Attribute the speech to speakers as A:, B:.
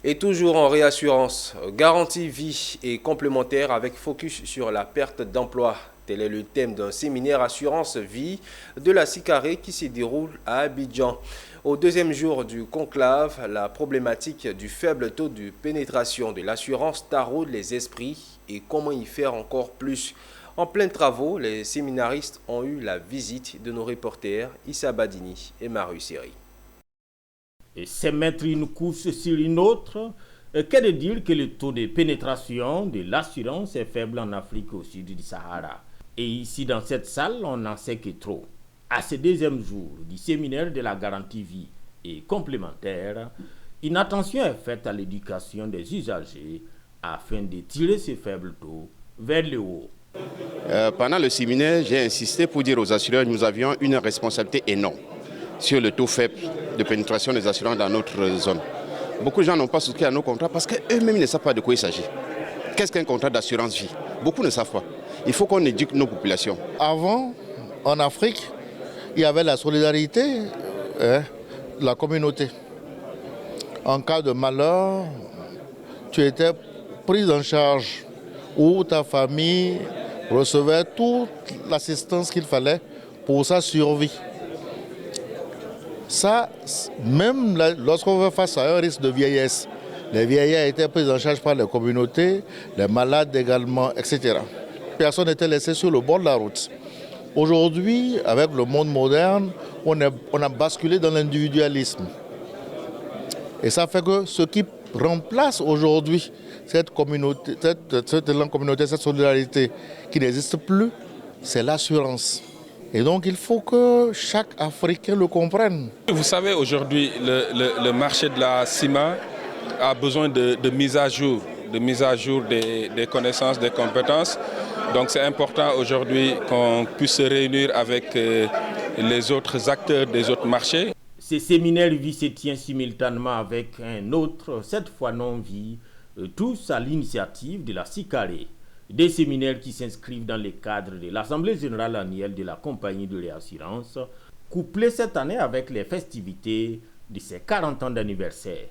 A: Et toujours en réassurance, garantie vie et complémentaire avec focus sur la perte d'emploi. Tel est le thème d'un séminaire assurance vie de la SICARE qui se déroule à Abidjan. Au deuxième jour du conclave, la problématique du faible taux de pénétration de l'assurance taraude les esprits et comment y faire encore plus. En plein travaux, les séminaristes ont eu la visite de nos reporters Issa Badini et Maru Seri.
B: Et c'est mettre une course sur une autre. Qu'est de dire que le taux de pénétration de l'assurance est faible en Afrique au sud du Sahara. Et ici, dans cette salle, on n'en sait que trop. À ce deuxième jour du séminaire de la garantie vie et complémentaire, une attention est faite à l'éducation des usagers afin de tirer ce faible taux vers le haut.
C: Pendant le séminaire, j'ai insisté pour dire aux assureurs que nous avions une responsabilité énorme sur le taux faible de pénétration des assurances dans notre zone. Beaucoup de gens n'ont pas souscrit à nos contrats parce qu'eux-mêmes ne savent pas de quoi il s'agit. Qu'est-ce qu'un contrat d'assurance vie? Beaucoup ne savent pas. Il faut qu'on éduque nos populations.
D: Avant, en Afrique, il y avait la solidarité de la communauté. En cas de malheur, tu étais pris en charge ou ta famille recevait toute l'assistance qu'il fallait pour sa survie. Ça, même lorsqu'on va face à un risque de vieillesse, les vieillards étaient pris en charge par les communautés, les malades également, etc. Personne n'était laissé sur le bord de la route. Aujourd'hui, avec le monde moderne, on a basculé dans l'individualisme. Et ça fait que ce qui remplace aujourd'hui cette communauté, cette solidarité qui n'existe plus, c'est l'assurance. Et donc il faut que chaque Africain le comprenne.
E: Vous savez, aujourd'hui, le marché de la CIMA a besoin de mise à jour, des connaissances, des compétences. Donc c'est important aujourd'hui qu'on puisse se réunir avec les autres acteurs des autres marchés.
B: Ce séminaire vie se tient simultanément avec un autre, cette fois non-vie, tous à l'initiative de la SICARE. Des séminaires qui s'inscrivent dans le cadre de l'Assemblée générale annuelle de la compagnie de réassurance, couplés cette année avec les festivités de ses 40 ans d'anniversaire.